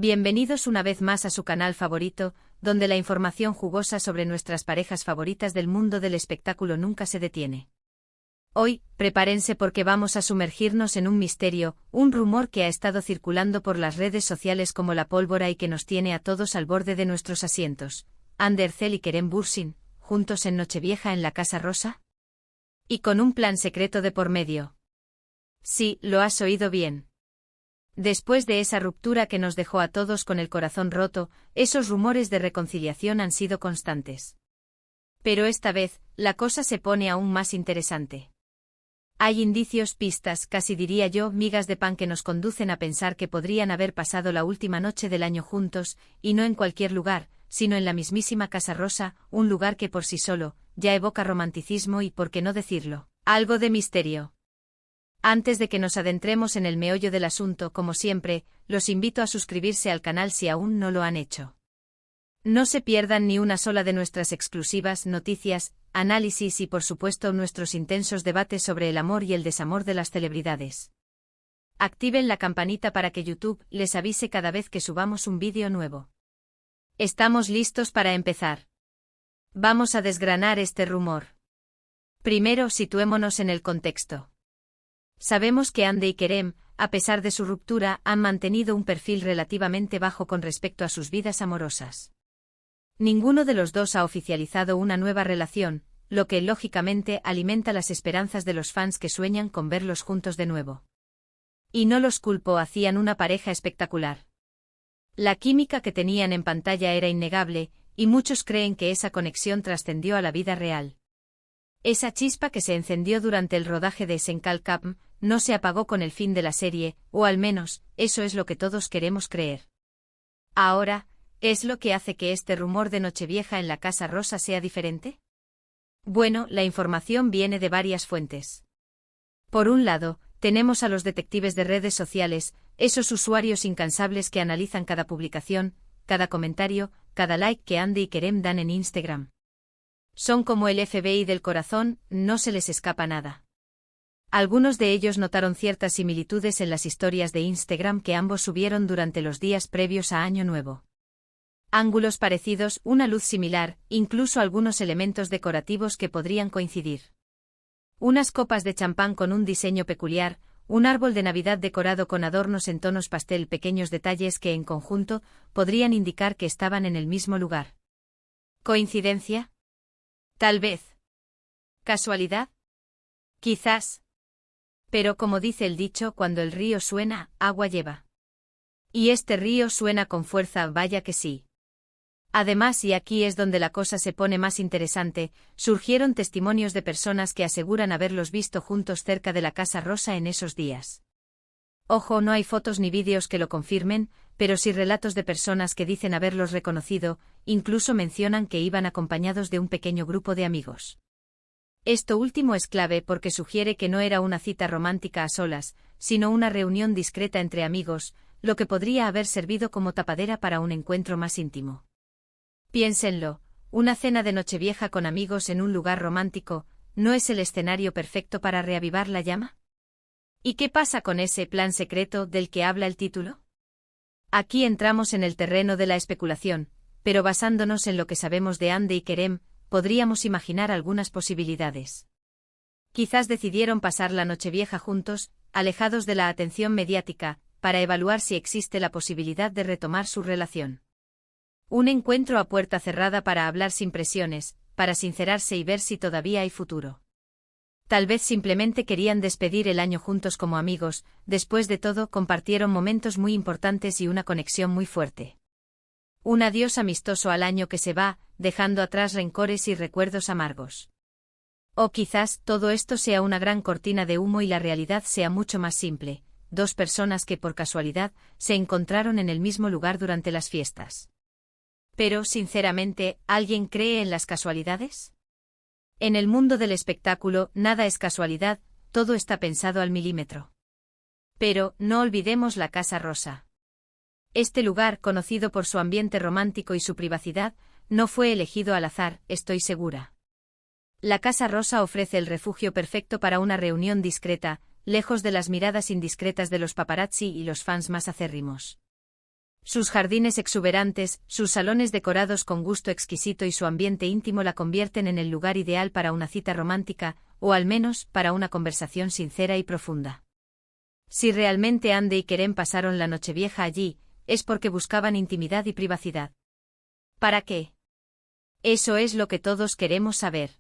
Bienvenidos una vez más a su canal favorito, donde la información jugosa sobre nuestras parejas favoritas del mundo del espectáculo nunca se detiene. Hoy, prepárense porque vamos a sumergirnos en un misterio, un rumor que ha estado circulando por las redes sociales como la pólvora y que nos tiene a todos al borde de nuestros asientos. ¿Ander Erzel y Kerem Bürsin, juntos en Nochevieja en la Casa Rosa? Y con un plan secreto de por medio. Sí, lo has oído bien. Después de esa ruptura que nos dejó a todos con el corazón roto, esos rumores de reconciliación han sido constantes. Pero esta vez, la cosa se pone aún más interesante. Hay indicios, pistas, casi diría yo, migas de pan que nos conducen a pensar que podrían haber pasado la última noche del año juntos, y no en cualquier lugar, sino en la mismísima Casa Rosa, un lugar que por sí solo, ya evoca romanticismo y, por qué no decirlo, algo de misterio. Antes de que nos adentremos en el meollo del asunto, como siempre, los invito a suscribirse al canal si aún no lo han hecho. No se pierdan ni una sola de nuestras exclusivas noticias, análisis y por supuesto nuestros intensos debates sobre el amor y el desamor de las celebridades. Activen la campanita para que YouTube les avise cada vez que subamos un vídeo nuevo. Estamos listos para empezar. Vamos a desgranar este rumor. Primero, situémonos en el contexto. Sabemos que Hande y Kerem, a pesar de su ruptura, han mantenido un perfil relativamente bajo con respecto a sus vidas amorosas. Ninguno de los dos ha oficializado una nueva relación, lo que lógicamente alimenta las esperanzas de los fans que sueñan con verlos juntos de nuevo. Y no los culpo, hacían una pareja espectacular. La química que tenían en pantalla era innegable, y muchos creen que esa conexión trascendió a la vida real. Esa chispa que se encendió durante el rodaje de Senkalkapm no se apagó con el fin de la serie, o al menos, eso es lo que todos queremos creer. Ahora, ¿es lo que hace que este rumor de Nochevieja en la Casa Rosa sea diferente? Bueno, la información viene de varias fuentes. Por un lado, tenemos a los detectives de redes sociales, esos usuarios incansables que analizan cada publicación, cada comentario, cada like que Hande y Kerem dan en Instagram. Son como el FBI del corazón, no se les escapa nada. Algunos de ellos notaron ciertas similitudes en las historias de Instagram que ambos subieron durante los días previos a Año Nuevo. Ángulos parecidos, una luz similar, incluso algunos elementos decorativos que podrían coincidir. Unas copas de champán con un diseño peculiar, un árbol de Navidad decorado con adornos en tonos pastel, pequeños detalles que en conjunto podrían indicar que estaban en el mismo lugar. ¿Coincidencia? Tal vez. ¿Casualidad? Quizás. Pero como dice el dicho, cuando el río suena, agua lleva. Y este río suena con fuerza, vaya que sí. Además, y aquí es donde la cosa se pone más interesante, surgieron testimonios de personas que aseguran haberlos visto juntos cerca de la Casa Rosa en esos días. Ojo, no hay fotos ni vídeos que lo confirmen, pero sí relatos de personas que dicen haberlos reconocido, incluso mencionan que iban acompañados de un pequeño grupo de amigos. Esto último es clave porque sugiere que no era una cita romántica a solas, sino una reunión discreta entre amigos, lo que podría haber servido como tapadera para un encuentro más íntimo. Piénsenlo, una cena de Nochevieja con amigos en un lugar romántico, ¿no es el escenario perfecto para reavivar la llama? ¿Y qué pasa con ese plan secreto del que habla el título? Aquí entramos en el terreno de la especulación, pero basándonos en lo que sabemos de Hande y Kerem, podríamos imaginar algunas posibilidades. Quizás decidieron pasar la Nochevieja juntos, alejados de la atención mediática, para evaluar si existe la posibilidad de retomar su relación. Un encuentro a puerta cerrada para hablar sin presiones, para sincerarse y ver si todavía hay futuro. Tal vez simplemente querían despedir el año juntos como amigos, después de todo compartieron momentos muy importantes y una conexión muy fuerte. Un adiós amistoso al año que se va, dejando atrás rencores y recuerdos amargos. O quizás todo esto sea una gran cortina de humo y la realidad sea mucho más simple, dos personas que por casualidad se encontraron en el mismo lugar durante las fiestas. Pero, sinceramente, ¿alguien cree en las casualidades? En el mundo del espectáculo, nada es casualidad, todo está pensado al milímetro. Pero, no olvidemos la Casa Rosa. Este lugar, conocido por su ambiente romántico y su privacidad, no fue elegido al azar, estoy segura. La Casa Rosa ofrece el refugio perfecto para una reunión discreta, lejos de las miradas indiscretas de los paparazzi y los fans más acérrimos. Sus jardines exuberantes, sus salones decorados con gusto exquisito y su ambiente íntimo la convierten en el lugar ideal para una cita romántica, o al menos, para una conversación sincera y profunda. Si realmente Andy y Kerem pasaron la Nochevieja allí, es porque buscaban intimidad y privacidad. ¿Para qué? Eso es lo que todos queremos saber.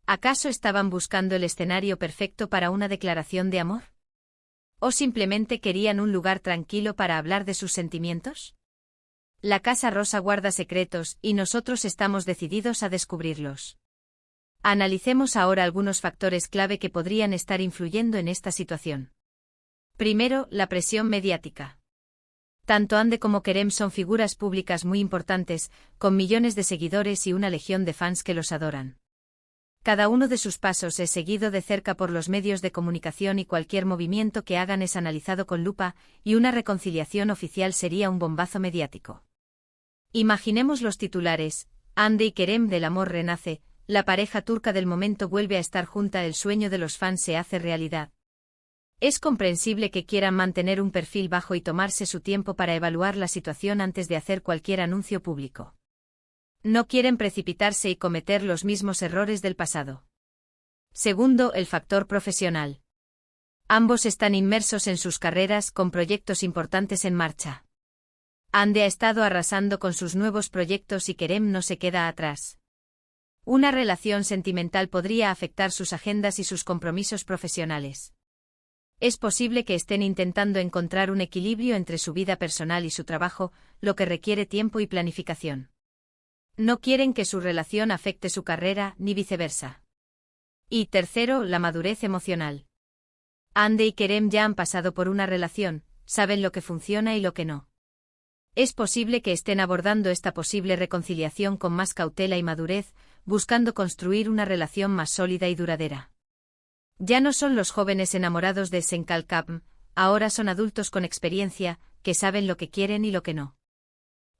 ¿Acaso estaban buscando el escenario perfecto para una declaración de amor? ¿O simplemente querían un lugar tranquilo para hablar de sus sentimientos? La Casa Rosa guarda secretos y nosotros estamos decididos a descubrirlos. Analicemos ahora algunos factores clave que podrían estar influyendo en esta situación. Primero, la presión mediática. Tanto Andy como Kerem son figuras públicas muy importantes, con millones de seguidores y una legión de fans que los adoran. Cada uno de sus pasos es seguido de cerca por los medios de comunicación y cualquier movimiento que hagan es analizado con lupa, y una reconciliación oficial sería un bombazo mediático. Imaginemos los titulares: Andy y Kerem del amor renace, la pareja turca del momento vuelve a estar junta, el sueño de los fans se hace realidad. Es comprensible que quieran mantener un perfil bajo y tomarse su tiempo para evaluar la situación antes de hacer cualquier anuncio público. No quieren precipitarse y cometer los mismos errores del pasado. Segundo, el factor profesional. Ambos están inmersos en sus carreras con proyectos importantes en marcha. Andy ha estado arrasando con sus nuevos proyectos y Kerem no se queda atrás. Una relación sentimental podría afectar sus agendas y sus compromisos profesionales. Es posible que estén intentando encontrar un equilibrio entre su vida personal y su trabajo, lo que requiere tiempo y planificación. No quieren que su relación afecte su carrera, ni viceversa. Y tercero, la madurez emocional. Andy y Kerem ya han pasado por una relación, saben lo que funciona y lo que no. Es posible que estén abordando esta posible reconciliación con más cautela y madurez, buscando construir una relación más sólida y duradera. Ya no son los jóvenes enamorados de Senkalkam, ahora son adultos con experiencia, que saben lo que quieren y lo que no.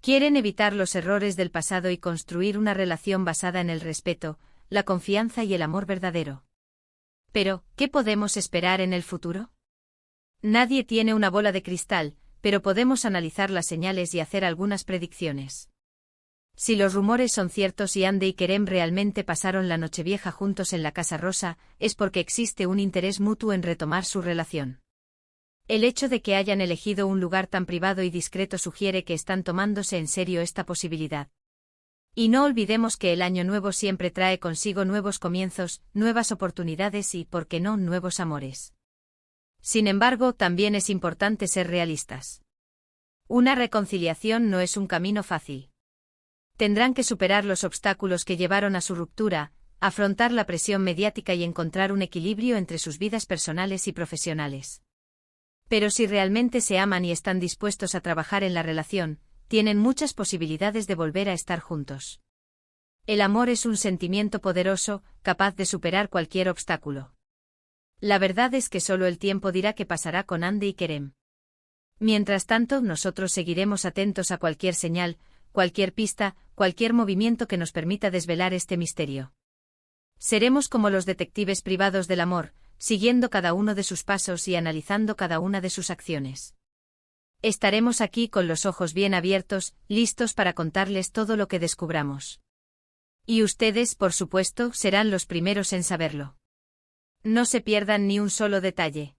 Quieren evitar los errores del pasado y construir una relación basada en el respeto, la confianza y el amor verdadero. Pero, ¿qué podemos esperar en el futuro? Nadie tiene una bola de cristal, pero podemos analizar las señales y hacer algunas predicciones. Si los rumores son ciertos y Andy y Kerem realmente pasaron la Nochevieja juntos en la Casa Rosa, es porque existe un interés mutuo en retomar su relación. El hecho de que hayan elegido un lugar tan privado y discreto sugiere que están tomándose en serio esta posibilidad. Y no olvidemos que el año nuevo siempre trae consigo nuevos comienzos, nuevas oportunidades y, ¿por qué no?, nuevos amores. Sin embargo, también es importante ser realistas. Una reconciliación no es un camino fácil. Tendrán que superar los obstáculos que llevaron a su ruptura, afrontar la presión mediática y encontrar un equilibrio entre sus vidas personales y profesionales. Pero si realmente se aman y están dispuestos a trabajar en la relación, tienen muchas posibilidades de volver a estar juntos. El amor es un sentimiento poderoso, capaz de superar cualquier obstáculo. La verdad es que solo el tiempo dirá qué pasará con Andy y Kerem. Mientras tanto, nosotros seguiremos atentos a cualquier señal, cualquier pista, cualquier movimiento que nos permita desvelar este misterio. Seremos como los detectives privados del amor, siguiendo cada uno de sus pasos y analizando cada una de sus acciones. Estaremos aquí con los ojos bien abiertos, listos para contarles todo lo que descubramos. Y ustedes, por supuesto, serán los primeros en saberlo. No se pierdan ni un solo detalle.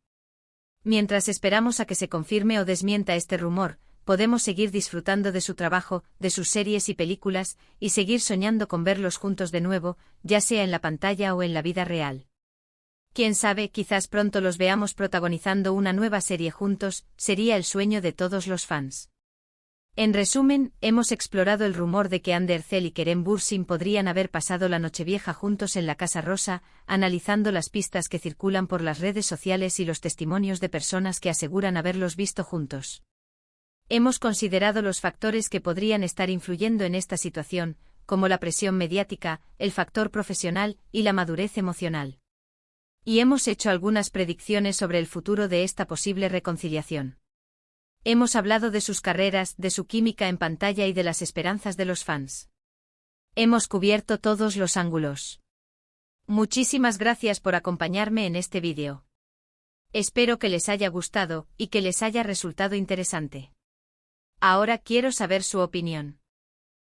Mientras esperamos a que se confirme o desmienta este rumor, podemos seguir disfrutando de su trabajo, de sus series y películas, y seguir soñando con verlos juntos de nuevo, ya sea en la pantalla o en la vida real. Quién sabe, quizás pronto los veamos protagonizando una nueva serie juntos, sería el sueño de todos los fans. En resumen, hemos explorado el rumor de que Ander Erzel y Kerem Bürsin podrían haber pasado la Nochevieja juntos en la Casa Rosa, analizando las pistas que circulan por las redes sociales y los testimonios de personas que aseguran haberlos visto juntos. Hemos considerado los factores que podrían estar influyendo en esta situación, como la presión mediática, el factor profesional y la madurez emocional. Y hemos hecho algunas predicciones sobre el futuro de esta posible reconciliación. Hemos hablado de sus carreras, de su química en pantalla y de las esperanzas de los fans. Hemos cubierto todos los ángulos. Muchísimas gracias por acompañarme en este vídeo. Espero que les haya gustado y que les haya resultado interesante. Ahora quiero saber su opinión.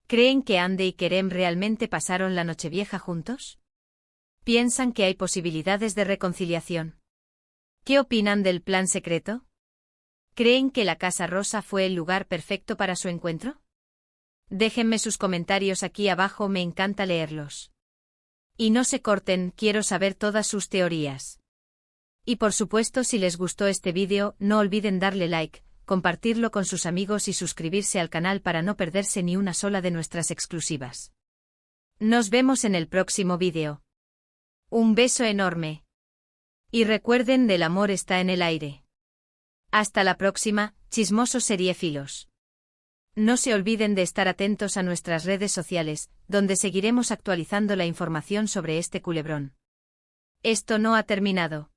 ¿Creen que Ande y Kerem realmente pasaron la Nochevieja juntos? ¿Piensan que hay posibilidades de reconciliación? ¿Qué opinan del plan secreto? ¿Creen que la Casa Rosa fue el lugar perfecto para su encuentro? Déjenme sus comentarios aquí abajo, me encanta leerlos. Y no se corten, quiero saber todas sus teorías. Y por supuesto, si les gustó este vídeo, no olviden darle like, compartirlo con sus amigos y suscribirse al canal para no perderse ni una sola de nuestras exclusivas. Nos vemos en el próximo vídeo. Un beso enorme. Y recuerden, el amor está en el aire. Hasta la próxima, chismosos seriéfilos. No se olviden de estar atentos a nuestras redes sociales, donde seguiremos actualizando la información sobre este culebrón. Esto no ha terminado.